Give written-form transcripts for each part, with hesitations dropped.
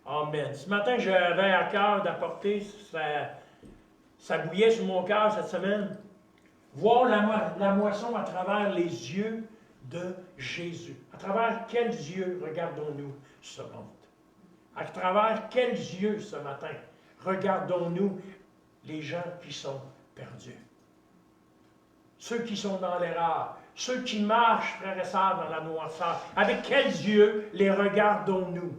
Amen. Ce matin, j'avais à cœur d'apporter, ça bouillait sur mon cœur cette semaine, voir la moisson à travers les yeux de Jésus. À travers quels yeux regardons-nous ce monde? À travers quels yeux ce matin regardons-nous les gens qui sont perdus? Ceux qui sont dans l'erreur, ceux qui marchent, frères et sœurs, dans la noirceur. Avec quels yeux les regardons-nous?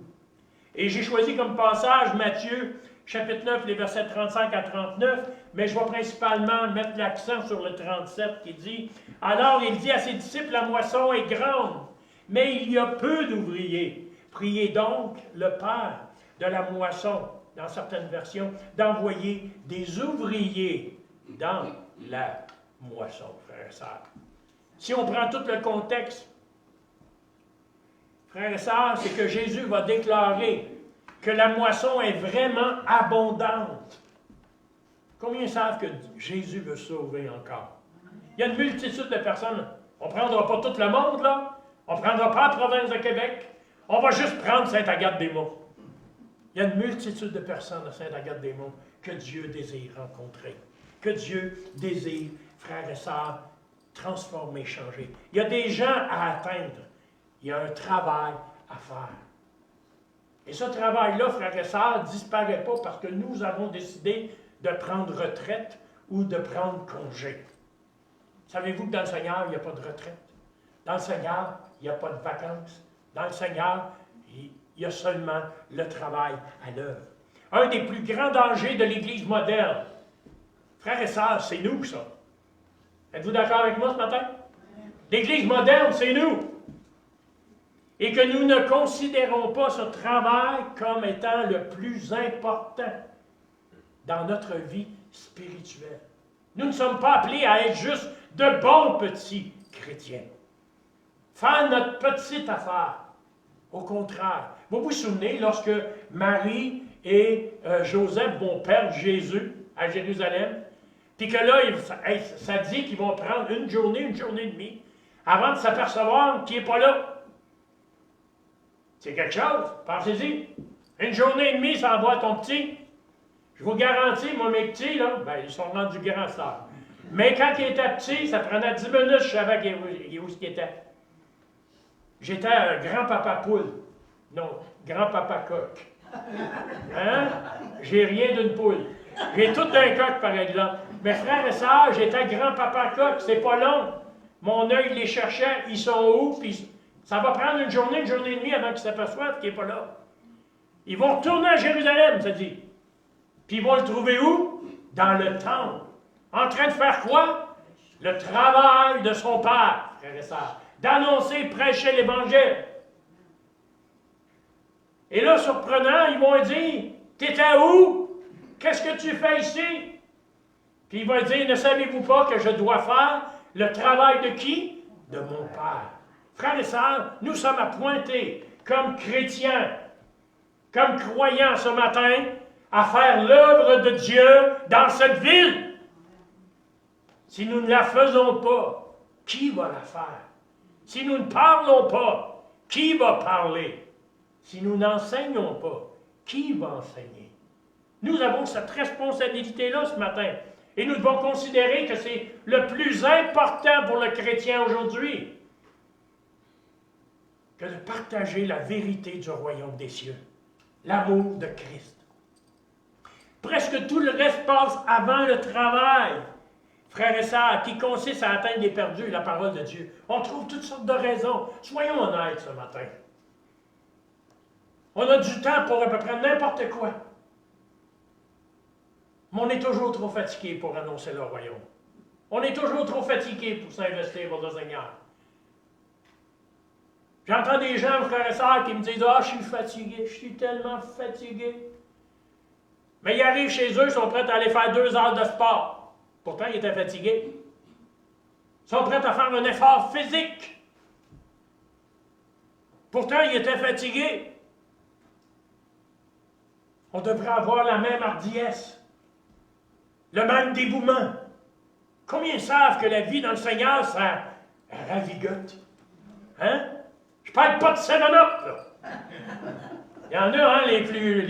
Et j'ai choisi comme passage Matthieu, chapitre 9, les versets 35 à 39, mais je vais principalement mettre l'accent sur le 37 qui dit « Alors il dit à ses disciples, la moisson est grande, mais il y a peu d'ouvriers. Priez donc le Père de la moisson, dans certaines versions, d'envoyer des ouvriers dans la moisson, frères et sœurs. » Si on prend tout le contexte, frères et sœurs, c'est que Jésus va déclarer que la moisson est vraiment abondante. Combien savent que Jésus veut sauver encore? Il y a une multitude de personnes. On ne prendra pas tout le monde, là. On ne prendra pas la province de Québec. On va juste prendre Sainte-Agathe-des-Monts. Il y a une multitude de personnes à Sainte-Agathe-des-Monts que Dieu désire rencontrer. Que Dieu désire, frères et sœurs, transformer, changer. Il y a des gens à atteindre. Il y a un travail à faire. Et ce travail-là, frères et sœurs, ne disparaît pas parce que nous avons décidé de prendre retraite ou de prendre congé. Savez-vous que dans le Seigneur, il n'y a pas de retraite? Dans le Seigneur, il n'y a pas de vacances. Dans le Seigneur, il y a seulement le travail à l'œuvre. Un des plus grands dangers de l'Église moderne, frères et sœurs, c'est nous, ça. Êtes-vous d'accord avec moi ce matin? L'Église moderne, c'est nous. Et que nous ne considérons pas ce travail comme étant le plus important dans notre vie spirituelle. Nous ne sommes pas appelés à être juste de bons petits chrétiens. Faire notre petite affaire. Au contraire. Vous vous souvenez, lorsque Marie et Joseph vont perdre Jésus à Jérusalem, puis que là, ça dit qu'ils vont prendre une journée et demie, avant de s'apercevoir qu'il n'est pas là. C'est quelque chose, pensez-y. Une journée et demie, ça envoie ton petit. Je vous garantis, moi, mes petits, là, ben, ils sont rendus grands stars. Mais quand ils étaient petits, ça prenait 10 minutes, je savais où il était. J'étais un grand-papa poule. Non, grand-papa coq. Hein? J'ai rien d'une poule. J'ai tout d'un coq, par exemple. Mais frères et sœurs, j'étais grand-papa coq, c'est pas long. Mon œil les cherchait, ils sont où, puis ça va prendre une journée et demie avant qu'ils s'aperçoivent qu'il n'est pas là. Ils vont retourner à Jérusalem, ça dit. Puis ils vont le trouver où? Dans le temple. En train de faire quoi? Le travail de son Père, frères et sœurs. D'annoncer, prêcher l'Évangile. Et là, surprenant, ils vont dire, t'étais où? Qu'est-ce que tu fais ici? Puis il va dire, ne savez-vous pas que je dois faire le travail de qui? De mon Père. Frères et sœurs, nous sommes appointés comme chrétiens, comme croyants ce matin, à faire l'œuvre de Dieu dans cette ville. Si nous ne la faisons pas, qui va la faire? Si nous ne parlons pas, qui va parler? Si nous n'enseignons pas, qui va enseigner? Nous avons cette responsabilité-là ce matin. Et nous devons considérer que c'est le plus important pour le chrétien aujourd'hui que de partager la vérité du royaume des cieux, l'amour de Christ. Presque tout le reste passe avant le travail, frères et sœurs, qui consiste à atteindre les perdus, la parole de Dieu. On trouve toutes sortes de raisons. Soyons honnêtes ce matin. On a du temps pour à peu près n'importe quoi. Mais on est toujours trop fatigué pour annoncer le royaume. On est toujours trop fatigué pour s'investir pour le Seigneur. J'entends des gens, frères et sœurs, qui me disent « Ah, je suis fatigué, je suis tellement fatigué. » Mais ils arrivent chez eux, ils sont prêts à aller faire 2 heures de sport. Pourtant, ils étaient fatigués. Ils sont prêts à faire un effort physique. Pourtant, ils étaient fatigués. On devrait avoir la même hardiesse, le même dévouement. Combien savent que la vie dans le Seigneur, ça ravigote? Hein? Je parle pas de 7-up, là. Il y en a, hein, les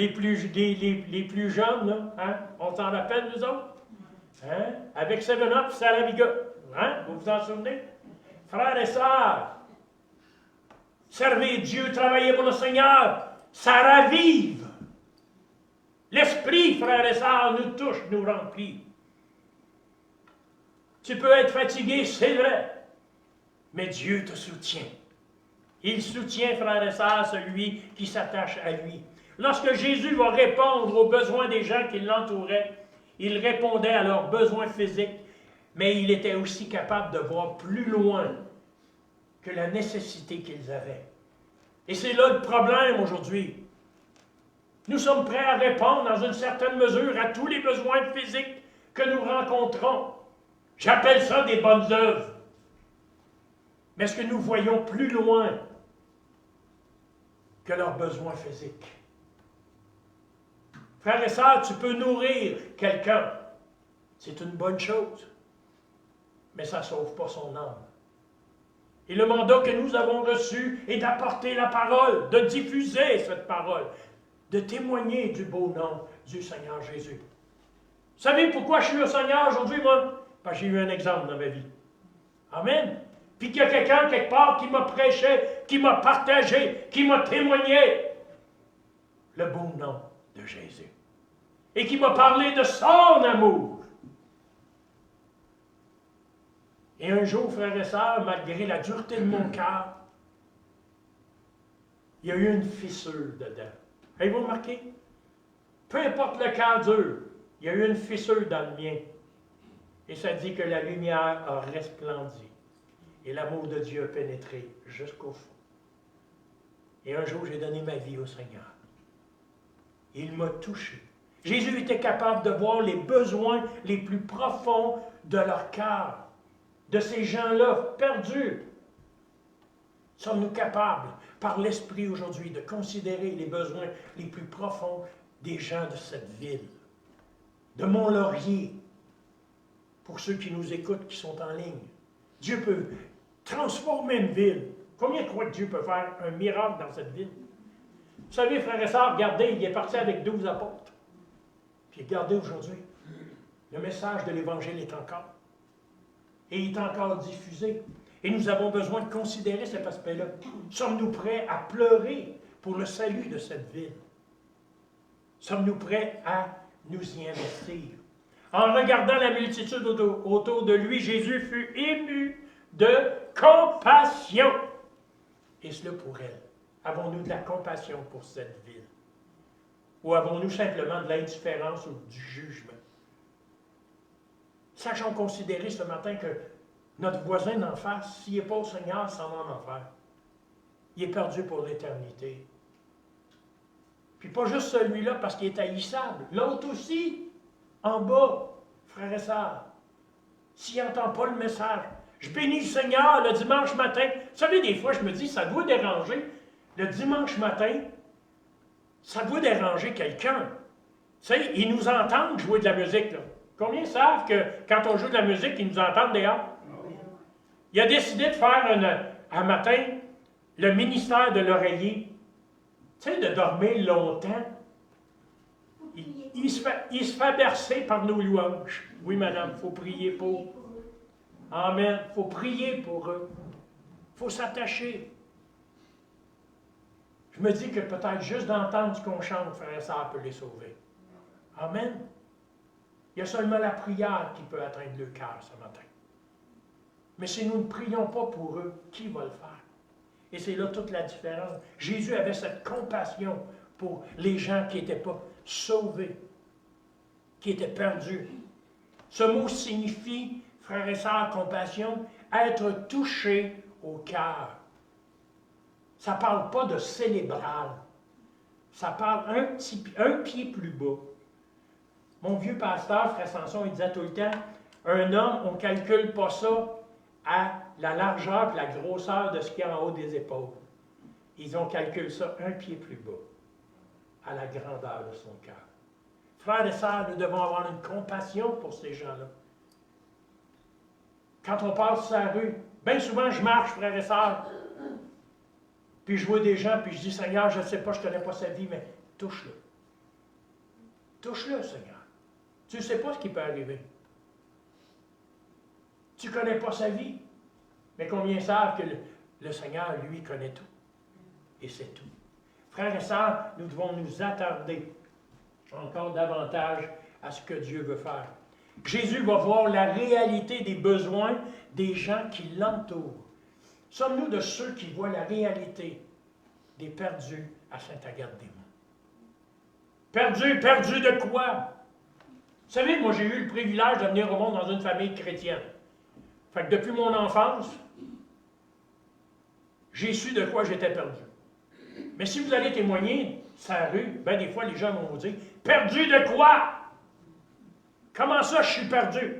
plus jeunes, là, hein? On s'en rappelle, nous autres? Hein? Avec 7-Up, c'est à la viga. Hein? Vous vous en souvenez? Frères et sœurs, servez Dieu, travaillez pour le Seigneur, ça ravive. L'Esprit, frères et sœurs, nous touche, nous remplit. Tu peux être fatigué, c'est vrai, mais Dieu te soutient. Il soutient, frères et sœurs, celui qui s'attache à lui. Lorsque Jésus va répondre aux besoins des gens qui l'entouraient, il répondait à leurs besoins physiques, mais il était aussi capable de voir plus loin que la nécessité qu'ils avaient. Et c'est là le problème aujourd'hui. Nous sommes prêts à répondre dans une certaine mesure à tous les besoins physiques que nous rencontrons. J'appelle ça des bonnes œuvres. Mais est-ce que nous voyons plus loin que leurs besoins physiques? Frères et sœurs, tu peux nourrir quelqu'un. C'est une bonne chose. Mais ça ne sauve pas son âme. Et le mandat que nous avons reçu est d'apporter la parole, de diffuser cette parole, de témoigner du beau nom du Seigneur Jésus. Vous savez pourquoi je suis le Seigneur aujourd'hui, moi? Parce que j'ai eu un exemple dans ma vie. Amen. Puis qu'il y a quelqu'un quelque part qui m'a prêché, qui m'a partagé, qui m'a témoigné le beau nom de Jésus. Et qui m'a parlé de son amour. Et un jour, frères et sœurs, malgré la dureté de mon cœur, il y a eu une fissure dedans. Avez-vous remarqué? Peu importe le cœur dur, il y a eu une fissure dans le mien. Et ça dit que la lumière a resplendi. Et l'amour de Dieu a pénétré jusqu'au fond. Et un jour, j'ai donné ma vie au Seigneur. Il m'a touché. Jésus était capable de voir les besoins les plus profonds de leur cœur, de ces gens-là perdus. Sommes-nous capables, par l'Esprit aujourd'hui, de considérer les besoins les plus profonds des gens de cette ville, de Mont-Laurier, pour ceux qui nous écoutent, qui sont en ligne? Dieu peut transformer une ville. Combien croient que Dieu peut faire un miracle dans cette ville? Vous savez, frères et sœurs, regardez, il est parti avec 12 apôtres. Puis regardez aujourd'hui, le message de l'Évangile est encore. Et il est encore diffusé. Et nous avons besoin de considérer cet aspect-là. Sommes-nous prêts à pleurer pour le salut de cette ville? Sommes-nous prêts à nous y investir? En regardant la multitude autour de lui, Jésus fut ému de compassion. Et cela pour elle. Avons-nous de la compassion pour cette ville? Ou avons-nous simplement de l'indifférence ou du jugement? Sachons considérer ce matin que notre voisin d'en face, s'il n'est pas au Seigneur, s'en va en enfer. Il est perdu pour l'éternité. Puis pas juste celui-là parce qu'il est haïssable. L'autre aussi, en bas, frères et sœurs, s'il n'entend pas le message. Je bénis le Seigneur le dimanche matin. Vous savez, des fois, je me dis, ça doit déranger. Le dimanche matin, ça doit déranger quelqu'un. Tu sais, ils nous entendent jouer de la musique, là. Combien savent que quand on joue de la musique, ils nous entendent dehors? Il a décidé de faire un matin le ministère de l'oreiller. Tu sais, de dormir longtemps. Il se fait bercer par nos louanges. Oui, madame, il faut prier pour. Amen. Il faut prier pour eux. Il faut s'attacher. Je me dis que peut-être juste d'entendre ce qu'on chante, frère et sœur, peut les sauver. Amen. Il y a seulement la prière qui peut atteindre le cœur ce matin. Mais si nous ne prions pas pour eux, qui va le faire? Et c'est là toute la différence. Jésus avait cette compassion pour les gens qui n'étaient pas sauvés, qui étaient perdus. Ce mot signifie, frères et sœurs, compassion, être touché au cœur. Ça ne parle pas de cérébral. Ça parle un pied plus bas. Mon vieux pasteur, frère Samson, il disait tout le temps, un homme, on ne calcule pas ça à la largeur et la grosseur de ce qu'il y a en haut des épaules. Ils ont calculé ça un pied plus bas, à la grandeur de son cœur. Frères et sœurs, nous devons avoir une compassion pour ces gens-là. Quand on passe sur la rue, bien souvent je marche, frères et sœurs, Puis je vois des gens, puis je dis, Seigneur, je ne sais pas, je ne connais pas sa vie, mais touche-le. Touche-le, Seigneur. Tu ne sais pas ce qui peut arriver. Tu ne connais pas sa vie. Mais combien savent que le Seigneur, lui, connaît tout. Et c'est tout. Frères et sœurs, nous devons nous attarder encore davantage à ce que Dieu veut faire. Jésus va voir la réalité des besoins des gens qui l'entourent. Sommes-nous de ceux qui voient la réalité des perdus à Sainte-Agathe-des-Monts? Perdus de quoi? Vous savez, moi j'ai eu le privilège de venir au monde dans une famille chrétienne. Fait que depuis mon enfance, j'ai su de quoi j'étais perdu. Mais si vous allez témoigner sur la rue, ben des fois les gens vont vous dire, perdu de quoi? Comment ça je suis perdu?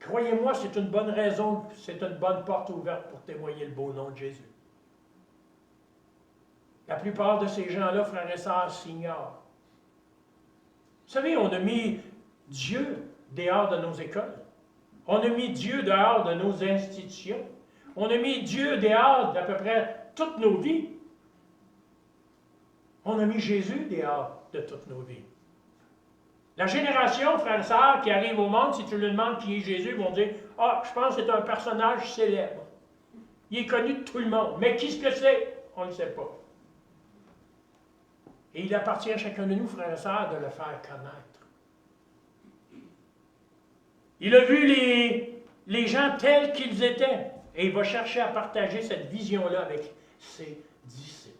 Croyez-moi, c'est une bonne raison, c'est une bonne porte ouverte pour témoigner le beau nom de Jésus. La plupart de ces gens-là, frères et sœurs, s'ignorent. Vous savez, on a mis Dieu dehors de nos écoles. On a mis Dieu dehors de nos institutions. On a mis Dieu dehors d'à peu près toutes nos vies. On a mis Jésus dehors de toutes nos vies. La génération, frères et sœurs, qui arrive au monde, si tu leur demandes qui est Jésus, ils vont dire « Ah, je pense que c'est un personnage célèbre. Il est connu de tout le monde. Mais qui ce que c'est? On ne le sait pas. » Et il appartient à chacun de nous, frères et sœurs, de le faire connaître. Il a vu les gens tels qu'ils étaient. Et il va chercher à partager cette vision-là avec ses disciples.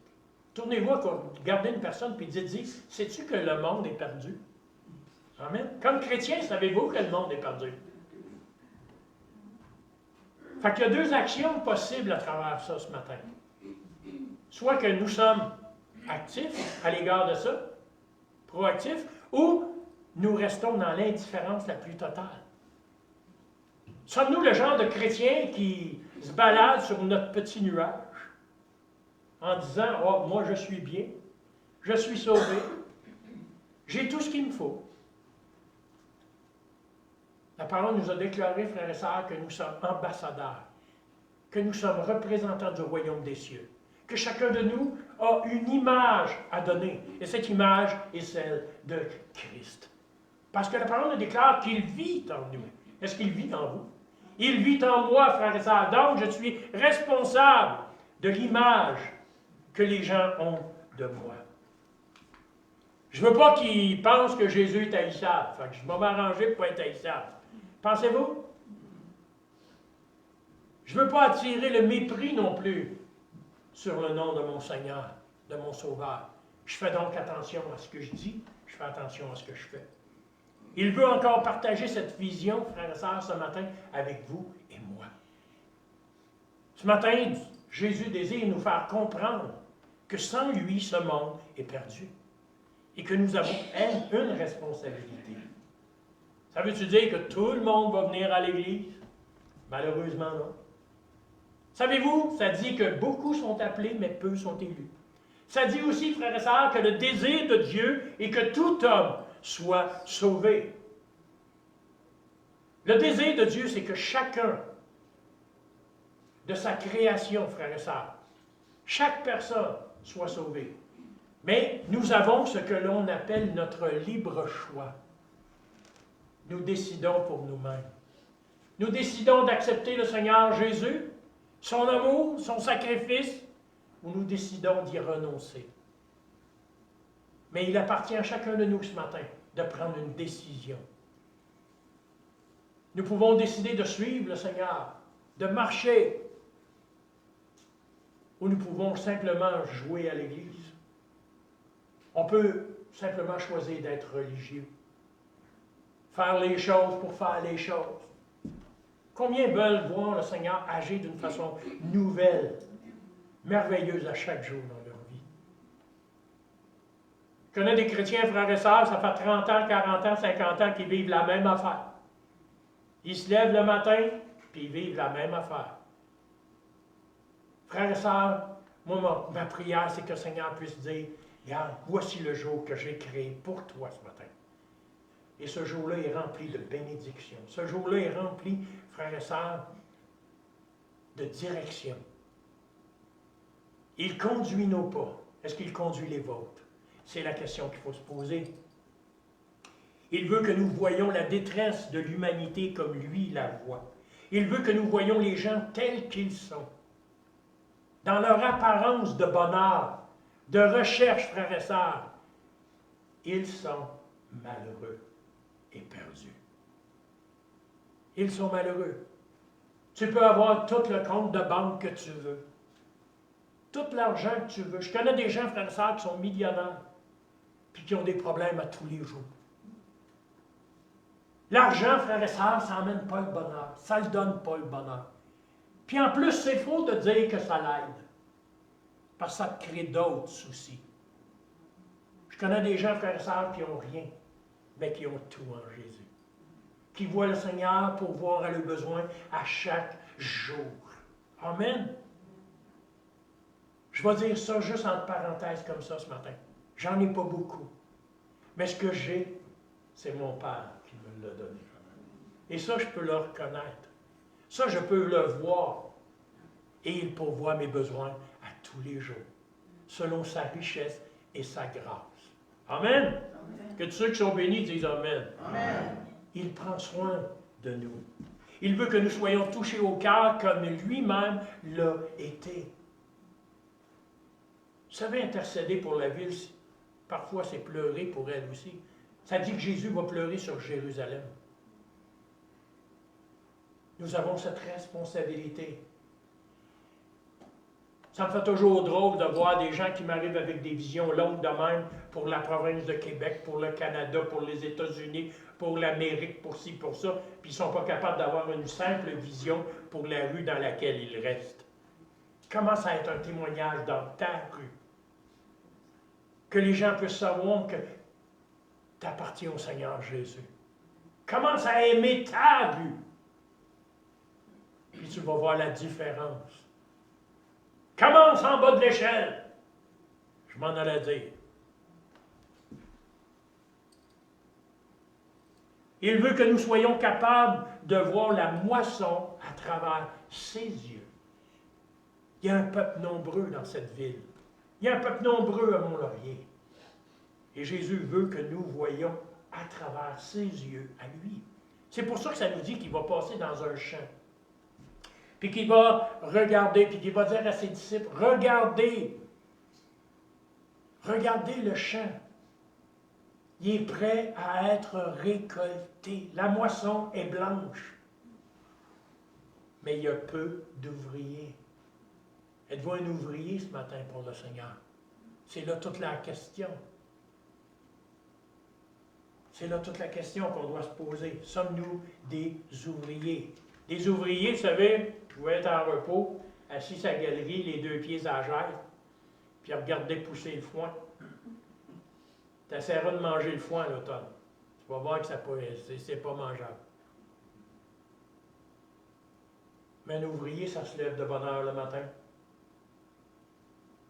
Tournez-vous, regardez une personne, puis dites-y, sais-tu que le monde est perdu? Amen. Comme chrétien, savez-vous que le monde est perdu? Fait qu'il y a deux actions possibles à travers ça ce matin. Soit que nous sommes actifs à l'égard de ça, proactifs, ou nous restons dans l'indifférence la plus totale. Sommes-nous le genre de chrétiens qui se baladent sur notre petit nuage en disant « Oh, moi je suis bien, je suis sauvé, j'ai tout ce qu'il me faut. » La parole nous a déclaré, frères et sœurs, que nous sommes ambassadeurs, que nous sommes représentants du royaume des cieux, que chacun de nous a une image à donner, et cette image est celle de Christ. Parce que la parole nous déclare qu'il vit en nous. Est-ce qu'il vit en vous? Il vit en moi, frères et sœurs. Donc, je suis responsable de l'image que les gens ont de moi. Je ne veux pas qu'ils pensent que Jésus est haïssable. Fait que je vais m'arranger pour être haïssable. Pensez-vous? Je ne veux pas attirer le mépris non plus sur le nom de mon Seigneur, de mon Sauveur. Je fais donc attention à ce que je dis, je fais attention à ce que je fais. Il veut encore partager cette vision, frères et sœurs, ce matin, avec vous et moi. Ce matin, Jésus désire nous faire comprendre que sans lui, ce monde est perdu. Et que nous avons une responsabilité. Ça veut-tu dire que tout le monde va venir à l'Église? Malheureusement, non. Savez-vous, ça dit que beaucoup sont appelés, mais peu sont élus. Ça dit aussi, frères et sœurs, que le désir de Dieu est que tout homme soit sauvé. Le désir de Dieu, c'est que chacun de sa création, frères et sœurs, chaque personne soit sauvée. Mais nous avons ce que l'on appelle notre libre choix. Nous décidons pour nous-mêmes. Nous décidons d'accepter le Seigneur Jésus, son amour, son sacrifice, ou nous décidons d'y renoncer. Mais il appartient à chacun de nous ce matin de prendre une décision. Nous pouvons décider de suivre le Seigneur, de marcher, ou nous pouvons simplement jouer à l'Église. On peut simplement choisir d'être religieux. Faire les choses pour faire les choses. Combien veulent voir le Seigneur agir d'une façon nouvelle, merveilleuse à chaque jour dans leur vie? Je connais des chrétiens, frères et sœurs, ça fait 30 ans, 40 ans, 50 ans qu'ils vivent la même affaire. Ils se lèvent le matin, puis ils vivent la même affaire. Frères et sœurs, moi, ma prière, c'est que le Seigneur puisse dire, regarde, voici le jour que j'ai créé pour toi ce matin. Et ce jour-là est rempli de bénédictions. Ce jour-là est rempli, frères et sœurs, de direction. Il conduit nos pas. Est-ce qu'il conduit les vôtres? C'est la question qu'il faut se poser. Il veut que nous voyions la détresse de l'humanité comme lui la voit. Il veut que nous voyions les gens tels qu'ils sont. Dans leur apparence de bonheur, de recherche, frères et sœurs, ils sont malheureux et perdus. Ils sont malheureux. Tu peux avoir tout le compte de banque que tu veux. Tout l'argent que tu veux. Je connais des gens, frères et sœurs, qui sont millionnaires, puis qui ont des problèmes à tous les jours. L'argent, frères et sœurs, ça n'emmène pas le bonheur. Ça ne donne pas le bonheur. Puis en plus, c'est faux de dire que ça l'aide. Parce que ça te crée d'autres soucis. Je connais des gens, frères et sœurs, qui n'ont rien, mais qui ont tout en Jésus. Qui voient le Seigneur pour voir à leurs besoins à chaque jour. Amen. Je vais dire ça juste entre parenthèses comme ça ce matin. J'en ai pas beaucoup. Mais ce que j'ai, c'est mon Père qui me l'a donné. Et ça, je peux le reconnaître. Ça, je peux le voir. Et il pourvoit mes besoins à tous les jours, selon sa richesse et sa grâce. Amen. Amen. Que tous ceux qui sont bénis disent Amen. Amen. Il prend soin de nous. Il veut que nous soyons touchés au cœur comme lui-même l'a été. Vous savez, intercéder pour la ville, parfois c'est pleurer pour elle aussi. Ça dit que Jésus va pleurer sur Jérusalem. Nous avons cette responsabilité. Ça me fait toujours drôle de voir des gens qui m'arrivent avec des visions longues de même pour la province de Québec, pour le Canada, pour les États-Unis, pour l'Amérique, pour ci, pour ça, puis ils ne sont pas capables d'avoir une simple vision pour la rue dans laquelle ils restent. Commence à être un témoignage dans ta rue. Que les gens puissent savoir que tu appartiens au Seigneur Jésus. Commence à aimer ta rue. Puis tu vas voir la différence. Commence en bas de l'échelle. Je m'en allais dire. Il veut que nous soyons capables de voir la moisson à travers ses yeux. Il y a un peuple nombreux dans cette ville. Il y a un peuple nombreux à Mont-Laurier. Et Jésus veut que nous voyions à travers ses yeux à lui. C'est pour ça que ça nous dit qu'il va passer dans un champ. Puis qu'il va regarder, puis qu'il va dire à ses disciples, regardez le champ. Il est prêt à être récolté. La moisson est blanche. Mais il y a peu d'ouvriers. Êtes-vous un ouvrier ce matin pour le Seigneur? C'est là toute la question. C'est là toute la question qu'on doit se poser. Sommes-nous des ouvriers? Des ouvriers, vous savez, pouvaient être en repos, assis à la galerie, les deux pieds à terre, puis regarder pousser le foin. Tu essaieras de manger le foin à l'automne. Tu vas voir que c'est pas mangeable. Mais un ouvrier, ça se lève de bonne heure le matin.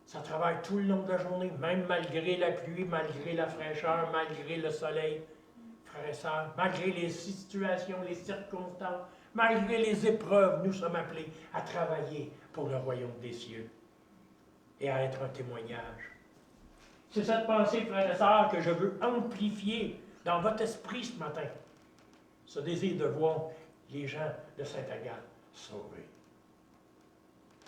Ça travaille tout le long de la journée, même malgré la pluie, malgré la fraîcheur, malgré le soleil, frères et sœurs, malgré les situations, les circonstances, malgré les épreuves, nous sommes appelés à travailler pour le royaume des cieux et à être un témoignage. C'est cette pensée, frères et sœurs, que je veux amplifier dans votre esprit ce matin. Ce désir de voir les gens de Saint-Agathe sauvés.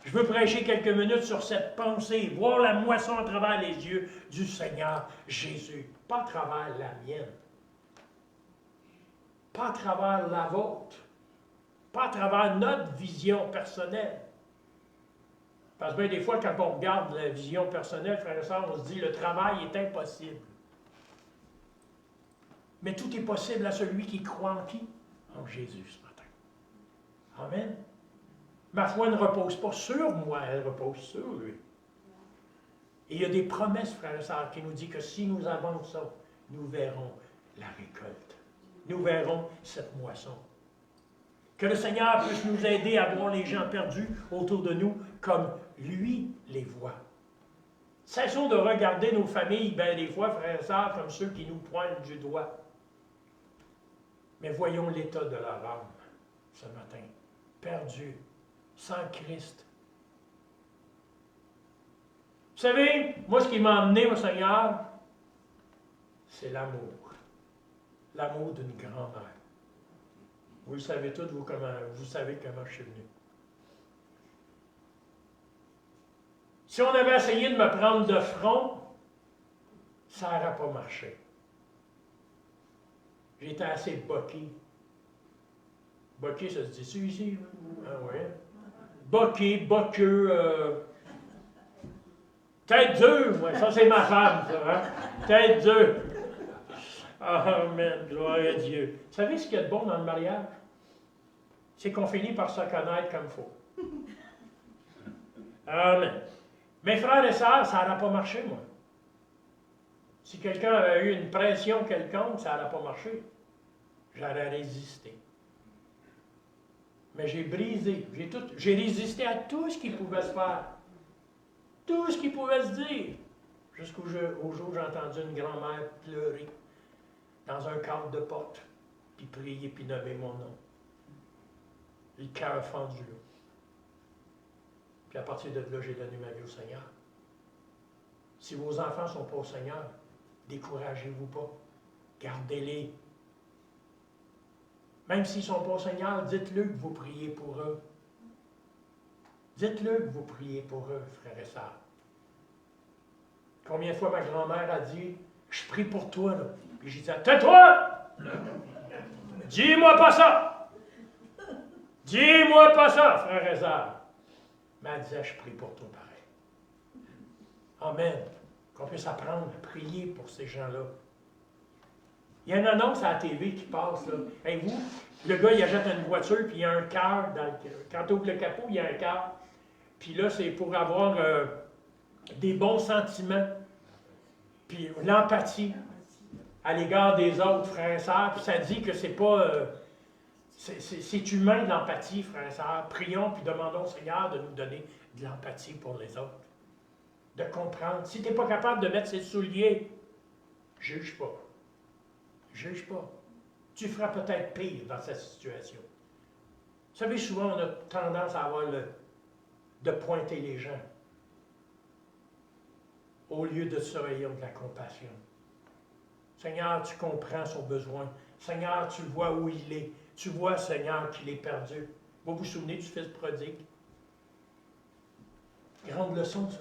Je veux prêcher quelques minutes sur cette pensée, voir la moisson à travers les yeux du Seigneur Jésus, pas à travers la mienne, pas à travers la vôtre, pas à travers notre vision personnelle. Parce que bien des fois, quand on regarde la vision personnelle, frères et sœurs, on se dit le travail est impossible. Mais tout est possible à celui qui croit en qui? En Jésus ce matin. Amen. Ma foi ne repose pas sur moi, elle repose sur lui. Et il y a des promesses, frères et sœurs, qui nous disent que si nous avançons, nous verrons la récolte. Nous verrons cette moisson. Que le Seigneur puisse nous aider à voir les gens perdus autour de nous comme lui les voit. Cessons de regarder nos familles, bien des fois, frères et sœurs, comme ceux qui nous pointent du doigt. Mais voyons l'état de leur âme ce matin, perdus, sans Christ. savez, moi, ce qui m'a amené au Seigneur, c'est l'amour. L'amour d'une grand-mère. Vous le savez tous, vous savez comment je suis venu. Si on avait essayé de me prendre de front, ça n'aurait pas marché. J'étais assez boqué. Boqué, ça se dit-tu ici? Ah ouais. Boqué, boqueux, tête dure, ouais, ça c'est ma femme, ça, hein? Tête dure. Amen, gloire à Dieu. Vous savez ce qu'il y a de bon dans le mariage? C'est qu'on finit par se connaître comme il faut. Amen. Mes frères et sœurs, ça n'aurait pas marché, moi. Si quelqu'un avait eu une pression quelconque, ça n'aurait pas marché. J'aurais résisté. Mais j'ai brisé, j'ai résisté à tout ce qui pouvait se faire. Tout ce qui pouvait se dire. Jusqu'au jour où j'ai entendu une grand-mère pleurer dans un cadre de porte, puis prier, puis nommer mon nom. Le cœur fendu. Là. Puis à partir de là, j'ai donné ma vie au Seigneur. Si vos enfants ne sont pas au Seigneur, découragez-vous pas. Gardez-les. Même s'ils ne sont pas au Seigneur, dites-le que vous priez pour eux. Dites-le que vous priez pour eux, frères et sœurs. Combien de fois ma grand-mère a dit, je prie pour toi, là. Puis j'ai dit, tais-toi! Dis-moi pas ça! Dis-moi pas ça, frères et sœurs. Mais elle disait, je prie pour toi pareil. Amen. Qu'on puisse apprendre à prier pour ces gens-là. Il y a une annonce à la TV qui passe, là. Hey, vous, le gars, il achète une voiture, puis il y a un cœur. Quand tu ouvres le capot, il y a un cœur. Puis là, c'est pour avoir des bons sentiments. Puis l'empathie à l'égard des autres, frères et sœurs. Puis ça dit que c'est pas... c'est humain, l'empathie, frères et sœurs. Prions, puis demandons au Seigneur de nous donner de l'empathie pour les autres. De comprendre. Si tu n'es pas capable de mettre ses souliers, juge pas. Juge pas. Tu feras peut-être pire dans cette situation. Vous savez, souvent, on a tendance à avoir de pointer les gens au lieu de surveiller de la compassion. Seigneur, tu comprends son besoin. Seigneur, tu vois où il est. Tu vois, Seigneur, qu'il est perdu. Vous vous souvenez du fils prodigue? Grande leçon, ça.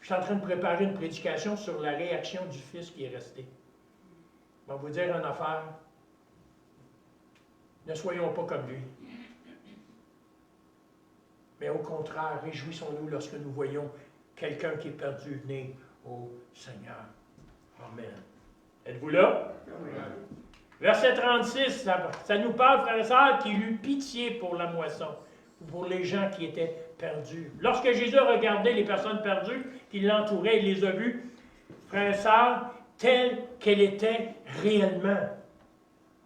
Je suis en train de préparer une prédication sur la réaction du fils qui est resté. Je vais vous dire une affaire. Ne soyons pas comme lui. Mais au contraire, réjouissons-nous lorsque nous voyons quelqu'un qui est perdu venir au Seigneur. Amen. Êtes-vous là? Amen. Verset 36, ça nous parle, frères et sœurs, qu'il eut pitié pour la moisson, ou pour les gens qui étaient perdus. Lorsque Jésus a regardé les personnes perdues qui l'entouraient, il les a vues, frères et sœurs, telle qu'elle était réellement.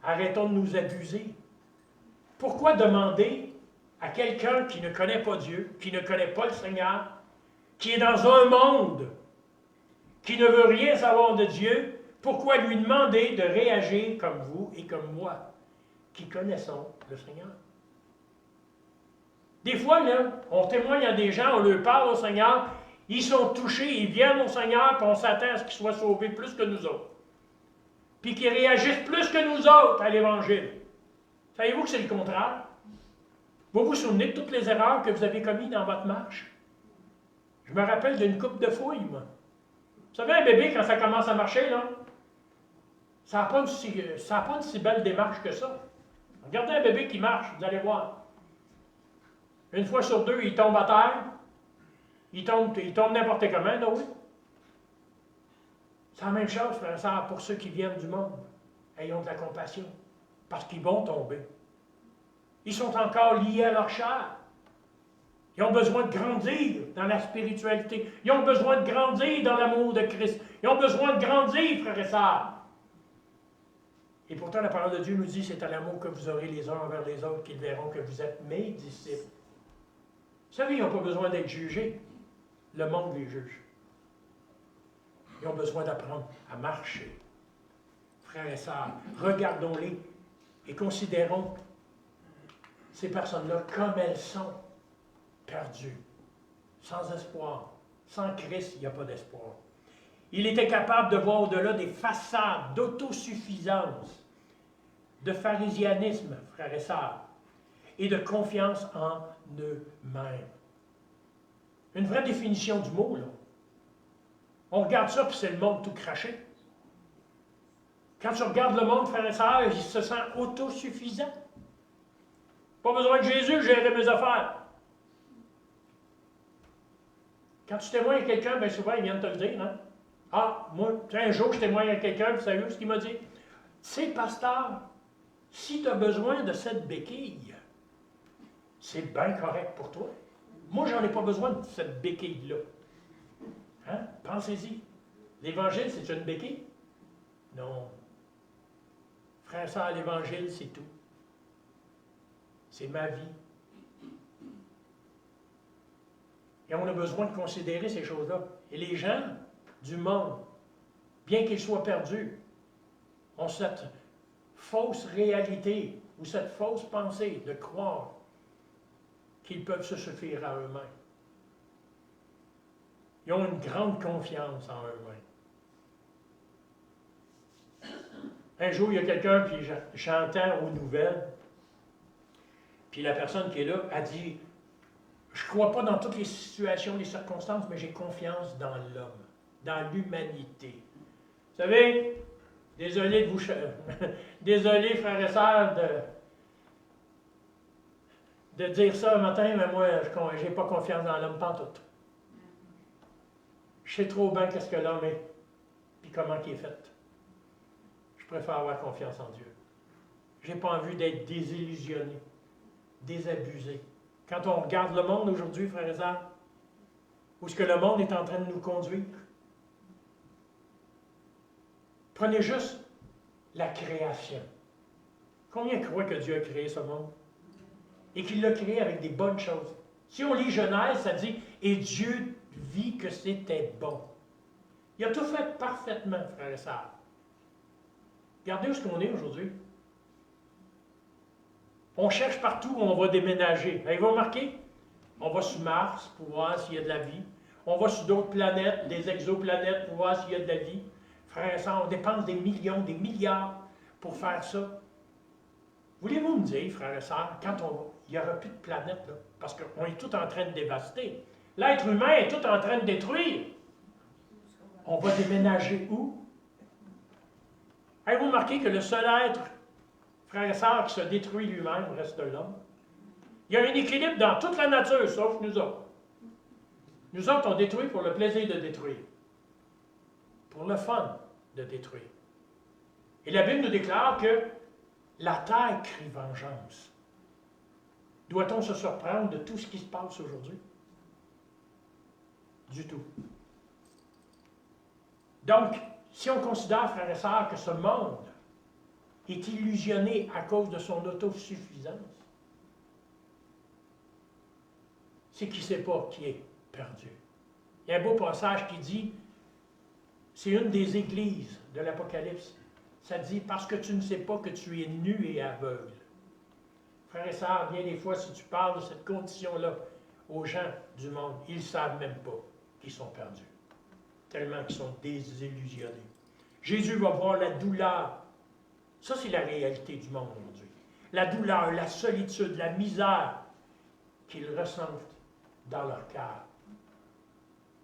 Arrêtons de nous abuser. Pourquoi demander à quelqu'un qui ne connaît pas Dieu, qui ne connaît pas le Seigneur, qui est dans un monde, qui ne veut rien savoir de Dieu, pourquoi lui demander de réagir comme vous et comme moi, qui connaissons le Seigneur? Des fois, là, on témoigne à des gens, on leur parle au Seigneur, ils sont touchés, ils viennent au Seigneur, puis on s'attend à ce qu'ils soient sauvés plus que nous autres. Puis qu'ils réagissent plus que nous autres à l'Évangile. Savez-vous que c'est le contraire? Vous vous souvenez de toutes les erreurs que vous avez commises dans votre marche? Je me rappelle d'une coupe de fouilles, moi. Vous savez, un bébé, quand ça commence à marcher, là, ça n'a pas une si belle démarche que ça. Regardez un bébé qui marche, vous allez voir. Une fois sur deux, il tombe à terre. Il tombe n'importe comment, là, oui. C'est la même chose, frère et sœur, pour ceux qui viennent du monde. Ayons de la compassion, parce qu'ils vont tomber. Ils sont encore liés à leur chair. Ils ont besoin de grandir dans la spiritualité. Ils ont besoin de grandir dans l'amour de Christ. Ils ont besoin de grandir, frères et sœurs. Et pourtant, la parole de Dieu nous dit, c'est à l'amour que vous aurez les uns envers les autres qu'ils verront que vous êtes mes disciples. Vous savez, ils n'ont pas besoin d'être jugés. Le monde les juge. Ils ont besoin d'apprendre à marcher. Frères et sœurs, regardons-les et considérons ces personnes-là comme elles sont, perdues, sans espoir, Sans Christ, il n'y a pas d'espoir. Il était capable de voir au-delà des façades d'autosuffisance, de pharisianisme, frères et sœurs, et de confiance en eux-mêmes. Une vraie définition du mot, là. On regarde ça, puis c'est le monde tout craché. Quand tu regardes le monde, frères et sœurs, il se sent autosuffisant. Pas besoin de Jésus, gérer mes affaires. Quand tu témoignes à quelqu'un, bien souvent, il vient de te le dire. Hein? Ah, moi, un jour, je témoigne à quelqu'un, vous savez ce qu'il m'a dit? Tu sais, pasteur, si tu as besoin de cette béquille, c'est bien correct pour toi. Moi, j'en ai pas besoin de cette béquille-là. Hein? Pensez-y. L'Évangile, c'est une béquille? Non. Frère et sœurs, l'Évangile, c'est tout. C'est ma vie. Et on a besoin de considérer ces choses-là. Et les gens du monde, bien qu'ils soient perdus, ont cette fausse réalité ou cette fausse pensée de croire qu'ils peuvent se suffire à eux-mêmes. Ils ont une grande confiance en eux-mêmes. Un jour, il y a quelqu'un, puis j'entends aux nouvelles, puis la personne qui est là a dit, je ne crois pas dans toutes les situations, les circonstances, mais j'ai confiance dans l'homme, dans l'humanité. Vous savez, désolé de vous... désolé, frères et sœurs, de dire ça un matin, mais moi, je n'ai pas confiance dans l'homme, pas en tout. Je sais trop bien qu'est-ce que l'homme est, puis comment il est fait. Je préfère avoir confiance en Dieu. Je n'ai pas envie d'être désillusionné, désabusé. Quand on regarde le monde aujourd'hui, frères et sœurs, où est-ce que le monde est en train de nous conduire? Prenez juste la création. Combien croient que Dieu a créé ce monde? Et qu'il l'a créé avec des bonnes choses. Si on lit Genèse, ça dit « Et Dieu vit que c'était bon ». Il a tout fait parfaitement, frères et sœurs. Regardez où est-ce qu'on est aujourd'hui. On cherche partout où on va déménager. Avez-vous remarqué? On va sur Mars pour voir s'il y a de la vie. On va sur d'autres planètes, des exoplanètes, pour voir s'il y a de la vie. Frères et sœurs, on dépense des millions, des milliards pour faire ça. Voulez-vous me dire, frères et sœurs, quand il n'y aura plus de planète, là, parce qu'on est tout en train de dévaster. L'être humain est tout en train de détruire. On va déménager où? Avez-vous remarqué que le seul être, frères et sœurs, qui se détruit lui-même reste l'homme? Il y a un équilibre dans toute la nature, sauf nous autres. Nous autres, on détruit pour le plaisir de détruire. Pour le fun de détruire. Et la Bible nous déclare que la terre crie vengeance. Doit-on se surprendre de tout ce qui se passe aujourd'hui? Du tout. Donc, si on considère, frères et sœurs, que ce monde est illusionné à cause de son autosuffisance, c'est qu'il ne sait pas qui est perdu. Il y a un beau passage qui dit, c'est une des églises de l'Apocalypse, ça dit, parce que tu ne sais pas que tu es nu et aveugle. Frères et sœurs, bien des fois, si tu parles de cette condition-là aux gens du monde, ils ne savent même pas qu'ils sont perdus, tellement qu'ils sont désillusionnés. Jésus va voir la douleur. Ça, c'est la réalité du monde aujourd'hui. La douleur, la solitude, la misère qu'ils ressentent dans leur cœur.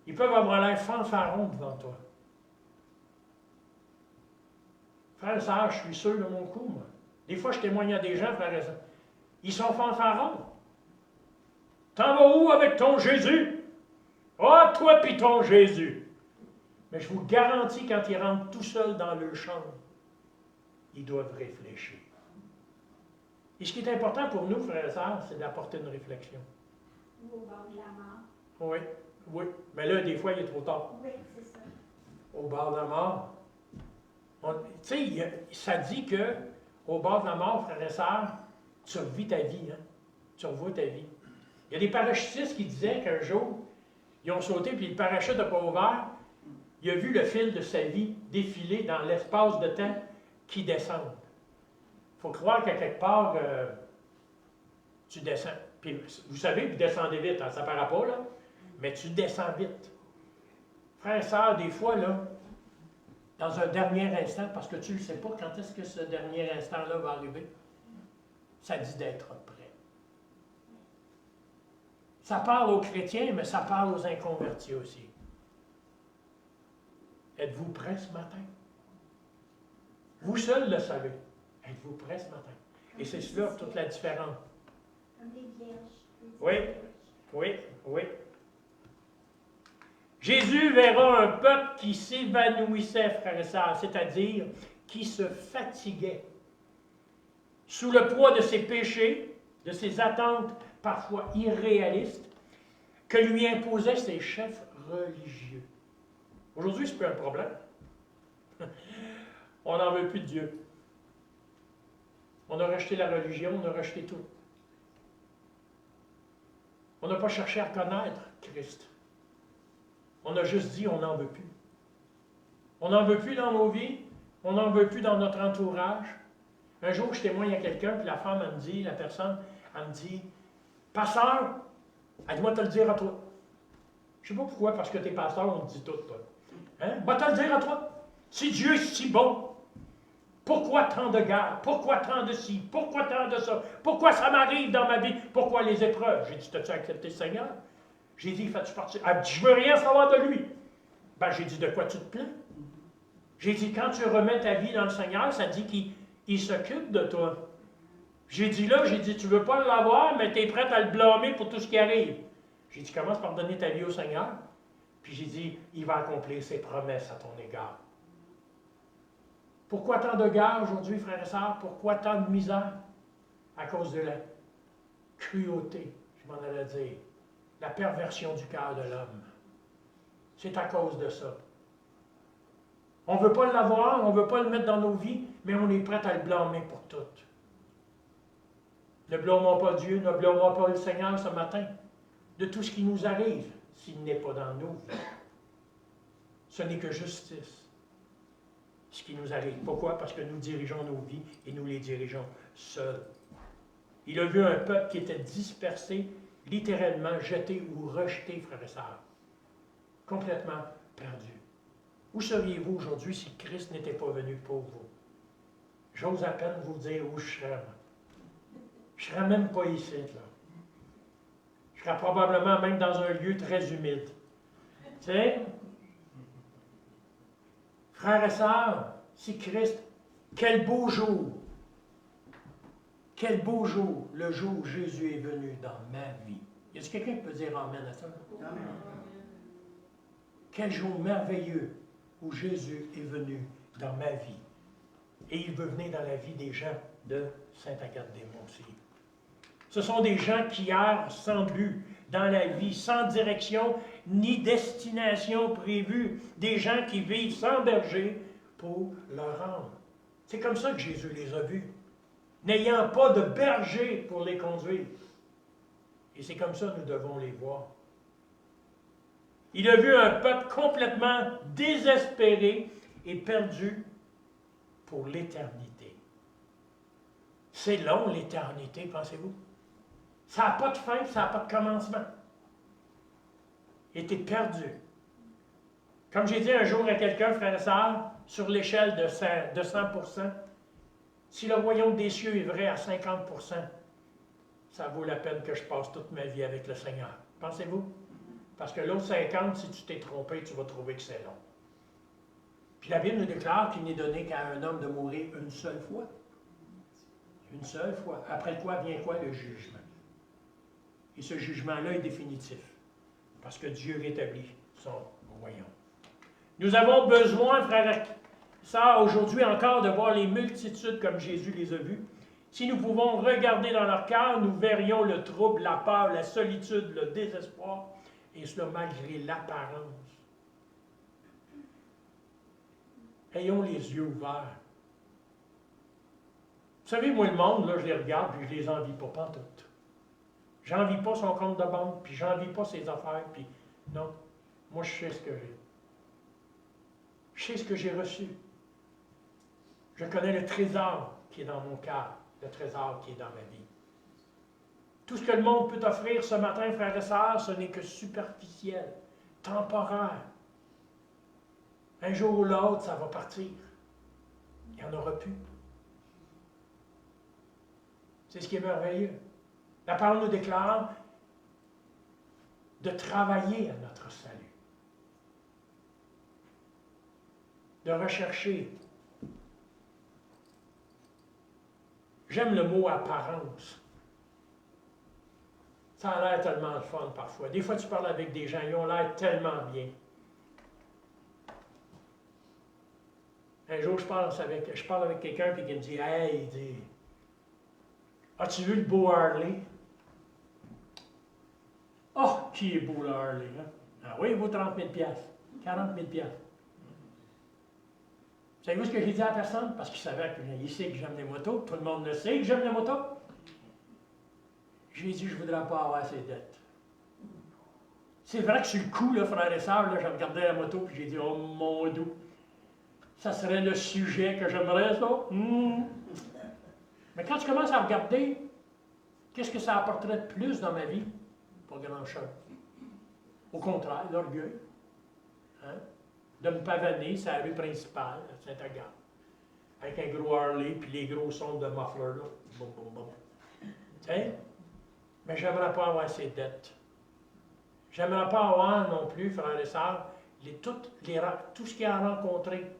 Ils peuvent avoir l'air fanfarons devant toi. Frères et sœurs, je suis sûr de mon coup, moi. Des fois, je témoigne à des gens, frères et sœurs. Ils sont fanfarons. T'en vas où avec ton Jésus? Ah, toi pis ton Jésus. Mais je vous garantis, quand ils rentrent tout seuls dans leur chambre, ils doivent réfléchir. Et ce qui est important pour nous, frères et sœurs, c'est d'apporter une réflexion. Ou au bord de la mort. Oui, oui. Mais là, des fois, il est trop tard. Oui, c'est ça. Au bord de la mort. Tu sais, ça dit que au bord de la mort, frères et sœurs, tu revis ta vie. Hein? Tu revois ta vie. Il y a des parachutistes qui disaient qu'un jour, ils ont sauté, puis le parachute n'a pas ouvert. Il a vu le fil de sa vie défiler dans l'espace de temps qui descend. Il faut croire qu'à quelque part, tu descends. Puis, vous savez, vous descendez vite, hein, ça ne paraît pas, là, mais tu descends vite. Frères et sœurs, des fois, là, dans un dernier instant, parce que tu ne sais pas quand est-ce que ce dernier instant-là va arriver, ça dit d'être prêt. Ça parle aux chrétiens, mais ça parle aux inconvertis aussi. Êtes-vous prêts ce matin? Vous seuls le savez. Êtes-vous prêts ce matin? Et c'est cela toute la différence. Comme des vierges. Oui, oui, oui. Jésus verra un peuple qui s'évanouissait, frères et sœurs, c'est-à-dire qui se fatiguait sous le poids de ses péchés, de ses attentes parfois irréalistes, que lui imposaient ses chefs religieux. Aujourd'hui, c'est plus un problème. On n'en veut plus de Dieu. On a rejeté la religion, on a rejeté tout. On n'a pas cherché à connaître Christ. On a juste dit on n'en veut plus. On n'en veut plus dans nos vies, on n'en veut plus dans notre entourage. Un jour, je témoigne à quelqu'un, puis la femme, elle me dit, la personne, elle me dit, pasteur, elle dit, moi te le dire à toi. Je ne sais pas pourquoi, parce que t'es pasteur, on te dit tout, toi. Hein? Va te le dire à toi. Si Dieu est si bon, pourquoi tant de guerre? Pourquoi tant de ci? Pourquoi tant de ça? Pourquoi ça m'arrive dans ma vie? Pourquoi les épreuves? J'ai dit, t'as-tu accepté le Seigneur? J'ai dit, fais-tu partie? Elle me dit, je veux rien savoir de lui. Ben, j'ai dit, de quoi tu te plains? J'ai dit, quand tu remets ta vie dans le Seigneur, ça dit qu'il s'occupe de toi. J'ai dit, tu veux pas l'avoir, mais tu es prête à le blâmer pour tout ce qui arrive. J'ai dit, commence par donner ta vie au Seigneur. Puis j'ai dit, il va accomplir ses promesses à ton égard. Pourquoi tant de guerre aujourd'hui, frères et sœurs? Pourquoi tant de misère? À cause de la cruauté, je m'en allais dire. La perversion du cœur de l'homme. C'est à cause de ça. On ne veut pas l'avoir, on ne veut pas le mettre dans nos vies, mais on est prêt à le blâmer pour tout. Ne blâmons pas Dieu, ne blâmons pas le Seigneur ce matin de tout ce qui nous arrive s'il n'est pas dans nous. Ce n'est que justice. Ce qui nous arrive. Pourquoi? Parce que nous dirigeons nos vies et nous les dirigeons seuls. Il a vu un peuple qui était dispersé, littéralement jeté ou rejeté, frères et sœurs. Complètement perdu. Où seriez-vous aujourd'hui si Christ n'était pas venu pour vous? J'ose à peine vous dire où je serais. Je ne serais même pas ici, là. Je serais probablement même dans un lieu très humide. Tu sais? Frères et sœurs, si Christ, quel beau jour! Quel beau jour, le jour où Jésus est venu dans ma vie. Y a-t-il quelqu'un qui peut dire amen à ça? Amen. Quel jour merveilleux où Jésus est venu dans ma vie. Et il veut venir dans la vie des gens de Sainte-Agathe-des-Monts aussi. Ce sont des gens qui errent sans but dans la vie, sans direction ni destination prévue. Des gens qui vivent sans berger pour leur âme. C'est comme ça que Jésus les a vus. N'ayant pas de berger pour les conduire. Et c'est comme ça que nous devons les voir. Il a vu un peuple complètement désespéré et perdu pour l'éternité. C'est long, l'éternité, pensez-vous? Ça n'a pas de fin, ça n'a pas de commencement. Il était perdu. Comme j'ai dit un jour à quelqu'un, frère et sœur, sur l'échelle de 100%, si le royaume des cieux est vrai à 50%, ça vaut la peine que je passe toute ma vie avec le Seigneur. Pensez-vous? Parce que l'autre 50, si tu t'es trompé, tu vas trouver que c'est long. Puis la Bible nous déclare qu'il n'est donné qu'à un homme de mourir une seule fois. Une seule fois. Après quoi vient quoi? Le jugement. Et ce jugement-là est définitif. Parce que Dieu rétablit son royaume. Nous avons besoin, frères et sœurs, aujourd'hui encore, de voir les multitudes comme Jésus les a vues. Si nous pouvons regarder dans leur cœur, nous verrions le trouble, la peur, la solitude, le désespoir, et cela malgré l'apparence. Ayons les yeux ouverts. Vous savez, moi, le monde, là, je les regarde, puis je les envie pas, pantoute. J'envie pas son compte de banque, puis j'envie pas ses affaires, puis non. Moi, je sais ce que j'ai. Je sais ce que j'ai reçu. Je connais le trésor qui est dans mon cœur, le trésor qui est dans ma vie. Tout ce que le monde peut offrir ce matin, frères et sœurs, ce n'est que superficiel, temporaire. Un jour ou l'autre, ça va partir. Il n'y en aura plus. C'est ce qui est merveilleux. La parole nous déclare de travailler à notre salut. De rechercher. J'aime le mot apparence. Ça a l'air tellement le fun parfois. Des fois, tu parles avec des gens, ils ont l'air tellement bien. Un jour, je parle avec quelqu'un et il me dit, hey, il dit, as-tu vu le beau Harley? Oh, qui est beau le Harley, hein? Ah oui, il vaut 30 000 piastres, 40 000 piastres. Savez-vous ce que j'ai dit à la personne? Parce qu'il savait qu'il sait que j'aime les motos. Tout le monde le sait que j'aime les motos. J'ai dit, je ne voudrais pas avoir ces dettes. C'est vrai que sur le coup, là, frère et sœur, là, je regardais la moto et j'ai dit, oh mon Dieu, ça serait le sujet que j'aimerais, ça. Mais quand tu commences à regarder, qu'est-ce que ça apporterait de plus dans ma vie? Pas grand-chose. Au contraire, l'orgueil. Hein? De me pavaner sur la rue principale, à Saint-Agathe, avec un gros Harley, puis les gros sons de muffler, là. Boum, boum, boum. Tu sais? Mais j'aimerais pas avoir ces dettes. J'aimerais pas avoir non plus, frères et sœurs, tout ce qu'il a rencontré,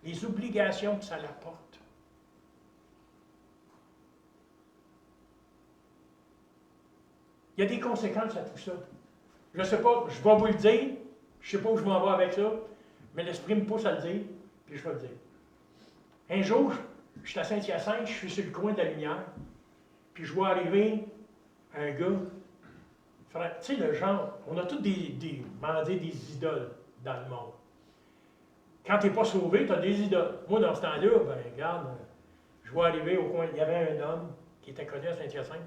les obligations que ça l'apporte. Il y a des conséquences à tout ça. Je ne sais pas, je vais vous le dire, je ne sais pas où je m'en vais avec ça, mais l'Esprit me pousse à le dire, puis je vais le dire. Un jour, je suis à Saint-Hyacinthe, je suis sur le coin de la lumière, puis je vois arriver un gars, frère, tu sais, le genre, on a tous des idoles dans le monde. Quand tu n'es pas sauvé, tu as des idoles. Moi, dans ce temps-là, ben regarde, je vois arriver au coin, il y avait un homme qui était connu à Saint-Hyacinthe,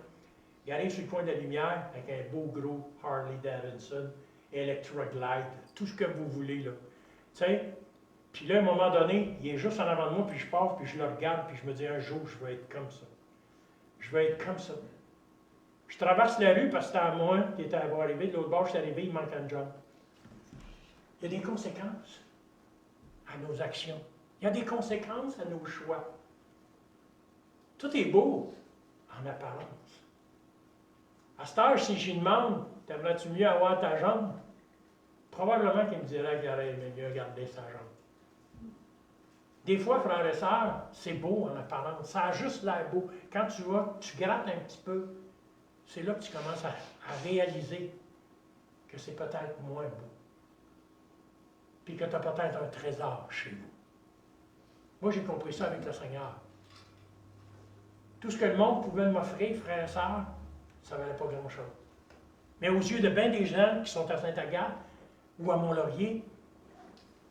il arrive sur le coin de la lumière avec un beau gros Harley Davidson, Electroglide, tout ce que vous voulez, là. Tu sais, puis là, à un moment donné, il est juste en avant de moi, puis je pars, puis je le regarde, puis je me dis, un jour, je vais être comme ça. Je vais être comme ça. Je traverse la rue parce que c'était à moi qui était à voir arriver. De l'autre bord, je suis arrivé, il manque un job. Il y a des conséquences à nos actions. Il y a des conséquences à nos choix. Tout est beau en apparence. À cette heure, si j'y demande, t'aimerais-tu mieux avoir ta jambe? Probablement qu'il me dirait qu'il aurait aimé mieux garder sa jambe. Des fois, frères et sœurs, c'est beau en apparence. Ça a juste l'air beau. Quand tu vas, tu grattes un petit peu, c'est là que tu commences à réaliser que c'est peut-être moins beau. Puis que tu as peut-être un trésor chez vous. Moi, j'ai compris ça avec le Seigneur. Tout ce que le monde pouvait m'offrir, frères et sœurs, ça ne valait pas grand-chose. Mais aux yeux de bien des gens qui sont à Saint-Agathe ou à Mont-Laurier,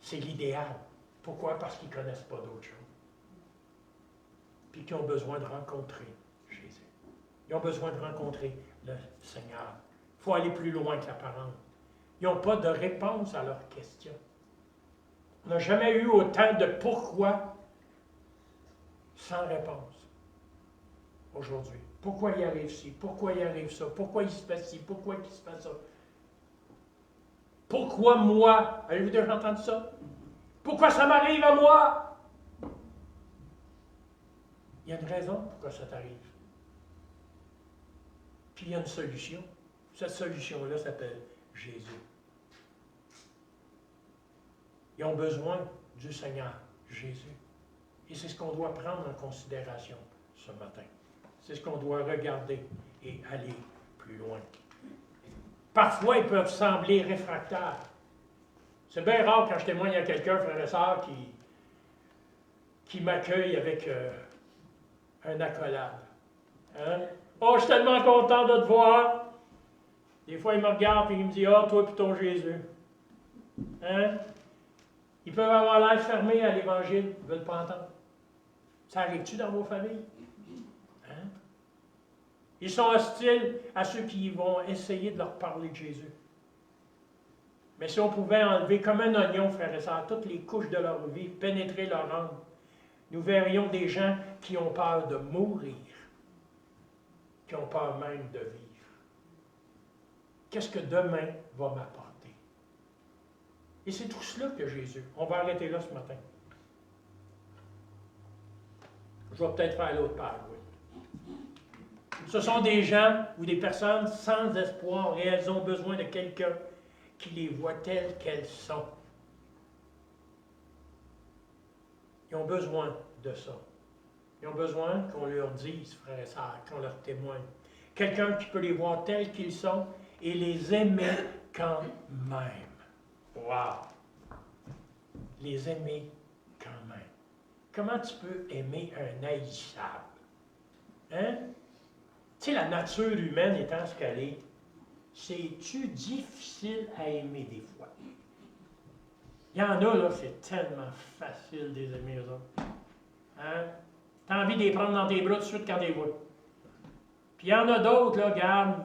c'est l'idéal. Pourquoi? Parce qu'ils ne connaissent pas d'autre chose. Puis qu'ils ont besoin de rencontrer Jésus. Ils ont besoin de rencontrer le Seigneur. Il faut aller plus loin que l'apparence. Ils n'ont pas de réponse à leurs questions. On n'a jamais eu autant de pourquoi sans réponse aujourd'hui. Pourquoi il arrive ci? Pourquoi il arrive ça? Pourquoi il se passe ci? Pourquoi il se passe ça? Pourquoi moi? Avez-vous déjà entendu ça? Pourquoi ça m'arrive à moi? Il y a une raison pourquoi ça t'arrive. Puis il y a une solution. Cette solution-là s'appelle Jésus. Ils ont besoin du Seigneur Jésus. Et c'est ce qu'on doit prendre en considération ce matin. C'est ce qu'on doit regarder et aller plus loin. Parfois, ils peuvent sembler réfractaires. C'est bien rare quand je témoigne à quelqu'un, frère et sœur, qui m'accueille avec un accolade. Hein? Oh, je suis tellement content de te voir. Des fois, il me regarde et il me dit, ah, toi puis ton Jésus. Hein? Ils peuvent avoir l'air fermés à l'Évangile, ils ne veulent pas entendre. Ça arrive-tu dans vos familles? Hein? Ils sont hostiles à ceux qui vont essayer de leur parler de Jésus. Mais si on pouvait enlever comme un oignon, frères et sœurs, toutes les couches de leur vie, pénétrer leur âme, nous verrions des gens qui ont peur de mourir, qui ont peur même de vivre. Qu'est-ce que demain va m'apporter? Et c'est tout cela que Jésus. On va arrêter là ce matin. Je vais peut-être faire l'autre page, oui. Ce sont des gens ou des personnes sans espoir et elles ont besoin de quelqu'un qui les voit telles qu'elles sont. Ils ont besoin de ça. Ils ont besoin qu'on leur dise, frères et sœurs, qu'on leur témoigne. Quelqu'un qui peut les voir tels qu'ils sont et les aimer quand même. Wow! Les aimer quand même. Comment tu peux aimer un haïssable? Hein? Tu sais, la nature humaine étant ce qu'elle est, c'est-tu difficile à aimer des fois? Il y en a, là, c'est tellement facile de les aimer, eux autres. Hein? T'as envie de les prendre dans tes bras tout de suite quand tu les vois. Puis il y en a d'autres, là, regarde.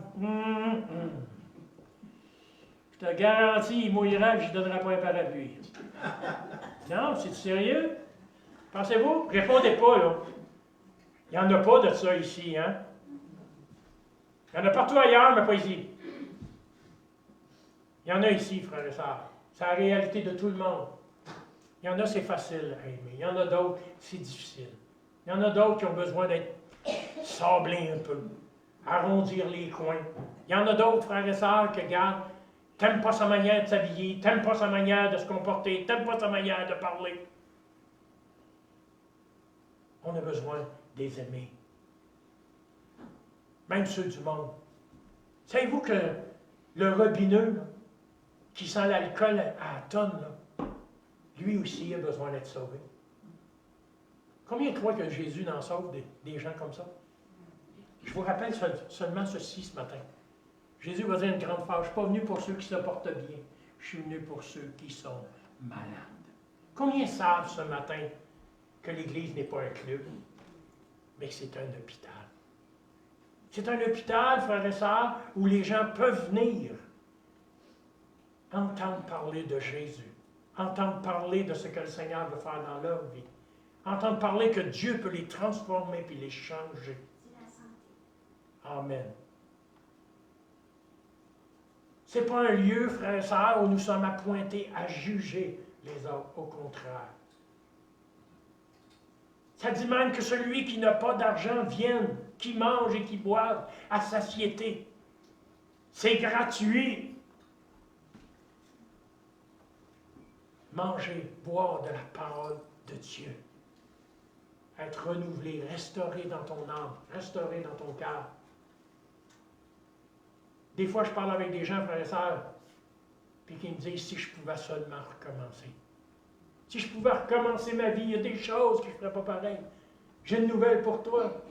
Je te garantis, il mouillera et je ne donnerai pas un parapluie. Non, c'est sérieux? Pensez-vous? Répondez pas, là. Il n'y en a pas de ça ici, hein? Il y en a partout ailleurs, mais pas ici. Il y en a ici, frères et sœurs. C'est la réalité de tout le monde. Il y en a, c'est facile à aimer. Il y en a d'autres, c'est difficile. Il y en a d'autres qui ont besoin d'être sablés un peu, arrondir les coins. Il y en a d'autres, frères et sœurs, qui regardent, t'aimes pas sa manière de s'habiller, t'aimes pas sa manière de se comporter, t'aimes pas sa manière de parler. On a besoin de les aimer. Même ceux du monde. Savez-vous que le robineux, là, qui sent l'alcool à la tonne, là, lui aussi a besoin d'être sauvé. Combien croient que Jésus en sauve des gens comme ça? Je vous rappelle seulement ceci ce matin. Jésus va dire une grande phrase, je ne suis pas venu pour ceux qui se portent bien, je suis venu pour ceux qui sont malades. Combien savent ce matin que l'Église n'est pas un club, mais que c'est un hôpital? C'est un hôpital, frères et sœurs, où les gens peuvent venir entendre parler de Jésus, entendre parler de ce que le Seigneur veut faire dans leur vie, entendre parler que Dieu peut les transformer puis les changer. C'est la santé. Amen. Ce n'est pas un lieu, frères et sœurs, où nous sommes appointés à juger les autres, au contraire. Ça dit même que celui qui n'a pas d'argent vienne, qui mange et qui boive à satiété. C'est gratuit. Manger, boire de la parole de Dieu. Être renouvelé, restauré dans ton âme, restauré dans ton cœur. Des fois, je parle avec des gens, frères et sœurs, puis qui me disent si je pouvais seulement recommencer. Si je pouvais recommencer ma vie, il y a des choses que je ne ferais pas pareil. J'ai une nouvelle pour toi.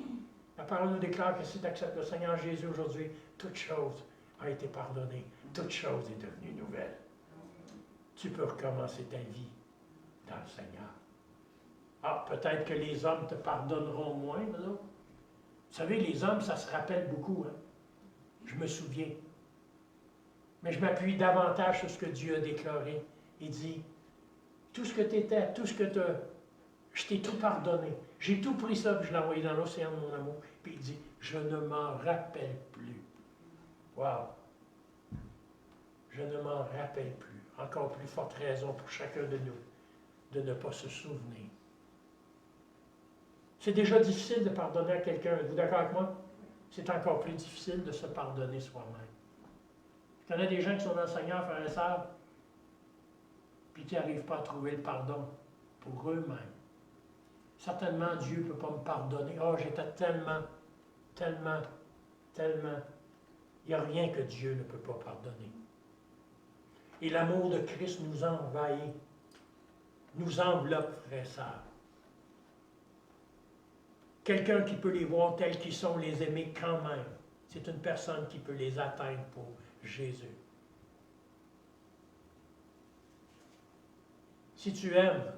La parole nous déclare que si tu acceptes le Seigneur Jésus aujourd'hui, toute chose a été pardonnée. Toute chose est devenue nouvelle. Tu peux recommencer ta vie dans le Seigneur. Ah, peut-être que les hommes te pardonneront moins, là. Vous savez, les hommes, ça se rappelle beaucoup, hein? Je me souviens. Mais je m'appuie davantage sur ce que Dieu a déclaré. Il dit, tout ce que tu étais, tout ce que tu as, je t'ai tout pardonné. J'ai tout pris ça, puis je l'ai envoyé dans l'océan de mon amour. Puis il dit, je ne m'en rappelle plus. Wow! Je ne m'en rappelle plus. Encore plus forte raison pour chacun de nous de ne pas se souvenir. C'est déjà difficile de pardonner à quelqu'un. Êtes-vous d'accord avec moi? C'est encore plus difficile de se pardonner soi-même. Je connais des gens qui sont dans le Seigneur, frères et sœurs, puis qui n'arrivent pas à trouver le pardon pour eux-mêmes. Certainement, Dieu ne peut pas me pardonner. Oh, j'étais tellement. Il n'y a rien que Dieu ne peut pas pardonner. Et l'amour de Christ nous envahit, nous enveloppe, frères et sœurs. Quelqu'un qui peut les voir tels qu'ils sont, les aimer quand même. C'est une personne qui peut les atteindre pour Jésus. Si tu aimes,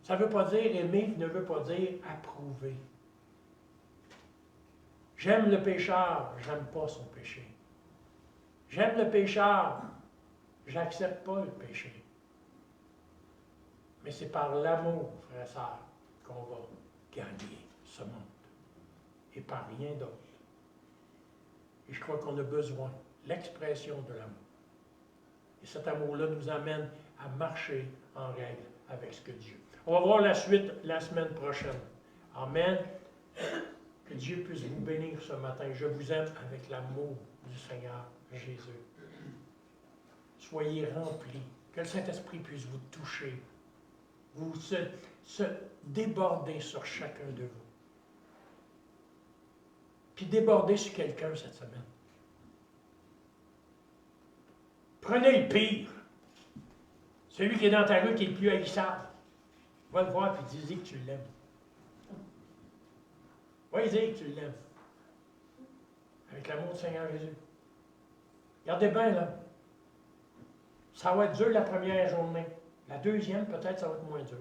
ça ne veut pas dire aimer, ne veut pas dire approuver. J'aime le pécheur, j'aime pas son péché. J'aime le pécheur, j'accepte pas le péché. Mais c'est par l'amour, frère et sœur, qu'on va gagner ce monde. Et par rien d'autre. Et je crois qu'on a besoin de l'expression de l'amour. Et cet amour-là nous amène à marcher en règle avec ce que Dieu. On va voir la suite la semaine prochaine. Amen. Que Dieu puisse vous bénir ce matin. Je vous aime avec l'amour du Seigneur Jésus. Soyez remplis. Que le Saint-Esprit puisse vous toucher. Vous se déborder sur chacun de vous. Puis déborder sur quelqu'un cette semaine. Prenez le pire. Celui qui est dans ta rue qui est le plus haïssable. Va le voir et dis-y que tu l'aimes. Va lui dire que tu l'aimes. Avec l'amour du Seigneur Jésus. Regardez bien, là. Ça va être dur la première journée. La deuxième, peut-être, ça va être moins dur.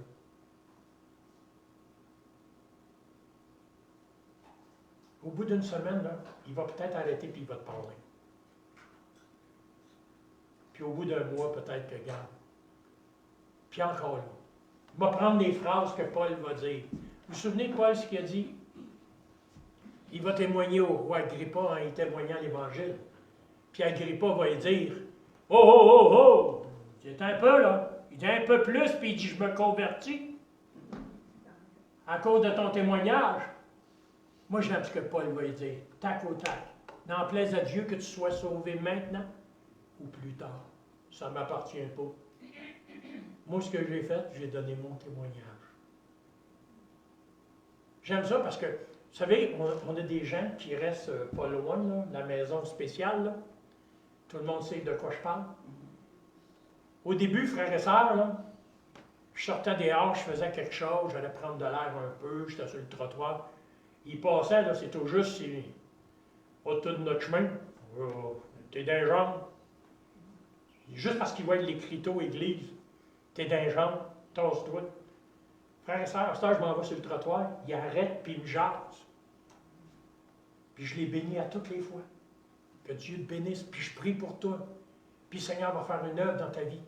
Au bout d'une semaine, là, il va peut-être arrêter et il va te parler. Puis au bout d'un mois, peut-être que garde. Puis encore là. Il va prendre les phrases que Paul va dire. Vous vous souvenez de Paul, ce qu'il a dit? Il va témoigner au roi Agrippa en y témoignant l'Évangile. Puis Agrippa va lui dire, « Oh, oh, oh, oh! C'est un peu, là. Il dit un peu plus, puis il dit, je me convertis. À cause de ton témoignage. » Moi, j'aime ce que Paul va lui dire, tac au tac. N'en plaise à Dieu que tu sois sauvé maintenant ou plus tard. Ça ne m'appartient pas. Moi, ce que j'ai fait, j'ai donné mon témoignage. J'aime ça parce que, vous savez, on a des gens qui restent pas loin, là, la maison spéciale. Là. Tout le monde sait de quoi je parle. Au début, frères et sœurs, là, je sortais dehors, je faisais quelque chose, j'allais prendre de l'air un peu, j'étais sur le trottoir. Il passait, là, c'est tout juste, autour de notre chemin. T'es dans les jambes. Juste parce qu'il voit l'écriteau église. T'es dans les jambes, tasse-toi. Frères et sœurs, à ce temps, je m'en vais sur le trottoir, il arrête puis il me jase. Puis je les bénis à toutes les fois. Que Dieu te bénisse, puis je prie pour toi. Puis le Seigneur va faire une œuvre dans ta vie.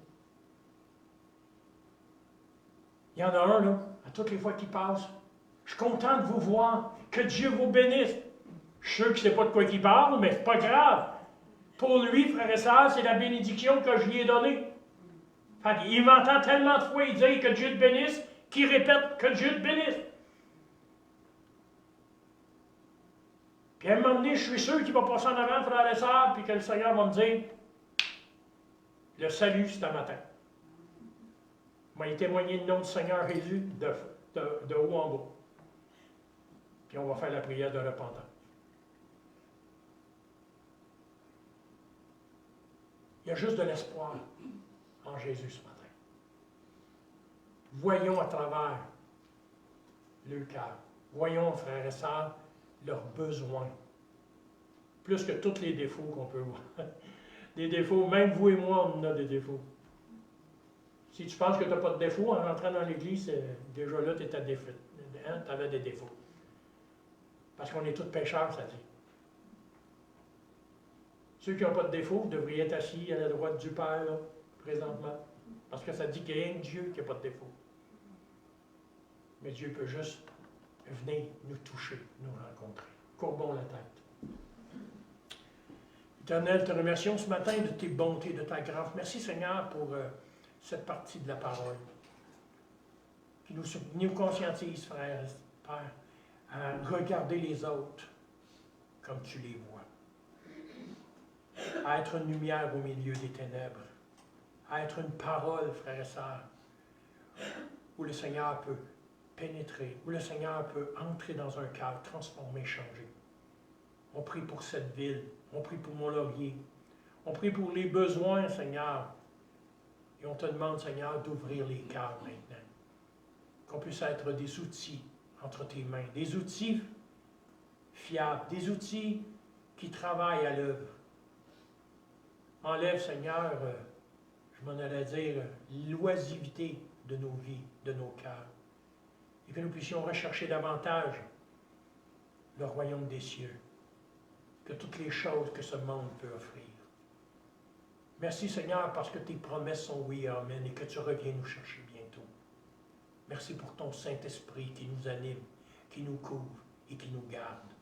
Il y en a un, là, à toutes les fois qu'il passe. Je suis content de vous voir. Que Dieu vous bénisse. Je suis sûr qu'il ne sait pas de quoi il parle, mais c'est pas grave. Pour lui, frère et sœurs, c'est la bénédiction que je lui ai donnée. Enfin, il m'entend tellement de fois il dit que Dieu te bénisse, qu'il répète que Dieu te bénisse. Puis à un moment donné, je suis sûr qu'il va passer en avant, frère et sœurs, puis que le Seigneur va me dire, le salut, c'est un matin. Il m'a témoigné le nom du Seigneur Jésus de haut en bas. Puis on va faire la prière de repentance. Il y a juste de l'espoir en Jésus ce matin. Voyons à travers le cœur. Voyons, frères et sœurs, leurs besoins. Plus que tous les défauts qu'on peut voir. Des défauts, même vous et moi, on a des défauts. Si tu penses que tu n'as pas de défauts, en rentrant dans l'Église, déjà là, tu étais défaut. Hein? Tu avais des défauts. Parce qu'on est tous pécheurs, ça dit. Ceux qui n'ont pas de défauts devraient être assis à la droite du Père, là, présentement. Parce que ça dit qu'il y a un Dieu qui n'a pas de défaut. Mais Dieu peut juste venir nous toucher, nous rencontrer. Courbons la tête. Éternel, te remercions ce matin de tes bontés, de ta grâce. Merci Seigneur pour cette partie de la parole qui nous conscientise, frère, Père, à regarder les autres comme tu les vois. À être une lumière au milieu des ténèbres. À être une parole, frères et sœurs, où le Seigneur peut pénétrer, où le Seigneur peut entrer dans un cœur, transformer, changer. On prie pour cette ville, on prie pour Mont-Laurier, on prie pour les besoins, Seigneur. Et on te demande, Seigneur, d'ouvrir les cœurs maintenant. Qu'on puisse être des outils entre tes mains, des outils fiables, des outils qui travaillent à l'œuvre. Enlève, Seigneur, je m'en allais dire, l'oisivité de nos vies, de nos cœurs. Et que nous puissions rechercher davantage le royaume des cieux, que toutes les choses que ce monde peut offrir. Merci, Seigneur, parce que tes promesses sont oui et amen, et que tu reviens nous chercher bientôt. Merci pour ton Saint-Esprit qui nous anime, qui nous couvre et qui nous garde.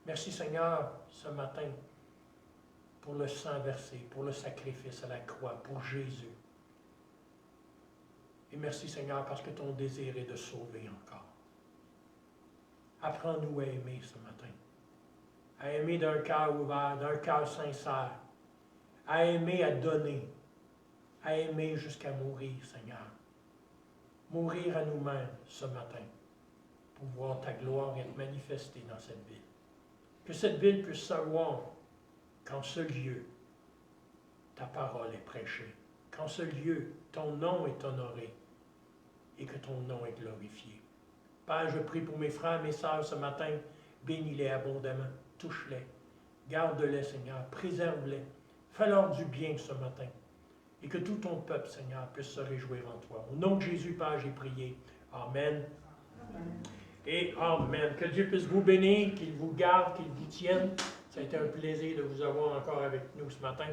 Merci, Seigneur, ce matin, pour le sang versé, pour le sacrifice à la croix, pour Jésus. Et merci, Seigneur, parce que ton désir est de sauver encore. Apprends-nous à aimer ce matin. À aimer d'un cœur ouvert, d'un cœur sincère. À aimer, à donner. À aimer jusqu'à mourir, Seigneur. Mourir à nous-mêmes ce matin pour voir ta gloire être manifestée dans cette ville. Que cette ville puisse savoir qu'en ce lieu, ta parole est prêchée. Qu'en ce lieu, ton nom est honoré et que ton nom est glorifié. Père, je prie pour mes frères, mes sœurs ce matin. Bénis-les abondamment. Touche-les. Garde-les, Seigneur. Préserve-les. Fais-leur du bien ce matin. Et que tout ton peuple, Seigneur, puisse se réjouir en toi. Au nom de Jésus, Père, j'ai prié. Amen. Et Amen. Que Dieu puisse vous bénir, qu'il vous garde, qu'il vous tienne. Ça a été un plaisir de vous avoir encore avec nous ce matin.